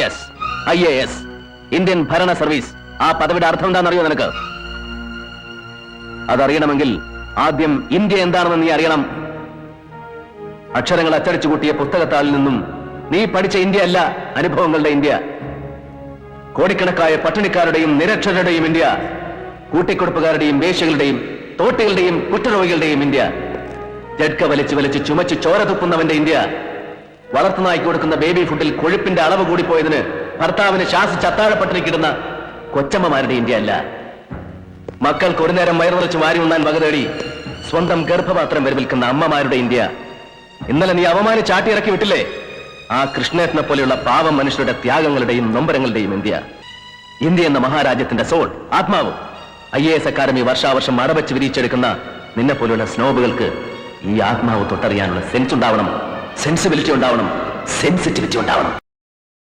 IS, IAS, Indian ഭരണ service. ആ പദവിയുടെ അർത്ഥം എന്താണെന്നറിയോ നിനക്ക്? അതറിയണമെങ്കിൽ ആദ്യം ഇന്ത്യ എന്താണെന്ന് നീ അറിയണം. അക്ഷരങ്ങൾ അച്ചടിച്ചു കൂട്ടിയ പുസ്തകത്താളിൽ നിന്നും നീ പഠിച്ച ഇന്ത്യ അല്ല അനുഭവങ്ങളുടെ ഇന്ത്യ. കോടിക്കണക്കായ പട്ടിണിക്കാരുടെയും നിരക്ഷരരുടെയും ഇന്ത്യ, കൂട്ടിക്കൊടുപ്പുകാരുടെയും വേശ്യകളുടെയും തോട്ടികളുടെയും കുറ്റരോഗികളുടെയും ഇന്ത്യ, ജഡ്ക വലിച്ചു വലിച്ച് ചുമച്ച് ചോര തുപ്പുന്നവന്റെ ഇന്ത്യ, വളർത്തുനായ്ക്ക് കൊടുക്കുന്ന ബേബി ഫുഡിൽ കൊഴുപ്പിന്റെ അളവ് കൂടിപ്പോയതിന് ഭർത്താവിന് ശാസിച്ച് അത്താഴപ്പട്ടിണിക്കിടുന്ന കൊച്ചമ്മമാരുടെ ഇന്ത്യ അല്ല. മക്കൾക്ക് ഒരു നേരം വയറുനിറച്ച് വാരി ഉണ്ണാൻ വക തേടി സ്വന്തം ഗർഭപാത്രം വരവിൽക്കുന്ന അമ്മമാരുടെ ഇന്ത്യ. ഇന്നലെ നീ അവമാനി ചാട്ടിയിറക്കി വിട്ടില്ലേ ആ കൃഷ്ണേട്ടനെ പോലെയുള്ള പാവം മനുഷ്യരുടെ ത്യാഗങ്ങളുടെയും നൊമ്പരങ്ങളുടെയും ഇന്ത്യ. ഇന്ത്യ എന്ന മഹാരാജ്യത്തിന്റെ സോൾ, ആത്മാവ്. IAS അക്കാദമി വർഷാവർഷം അടവച്ച് വിരിച്ചെടുക്കുന്ന നിന്നെ പോലെയുള്ള സ്നോബുകൾക്ക് ഈ ആത്മാവ് തൊട്ടറിയാനുള്ള സെൻസ് ഉണ്ടാവണം, സെൻസിബിലിറ്റി ഉണ്ടാവണം, സെൻസിറ്റിവിറ്റി ഉണ്ടാവണം.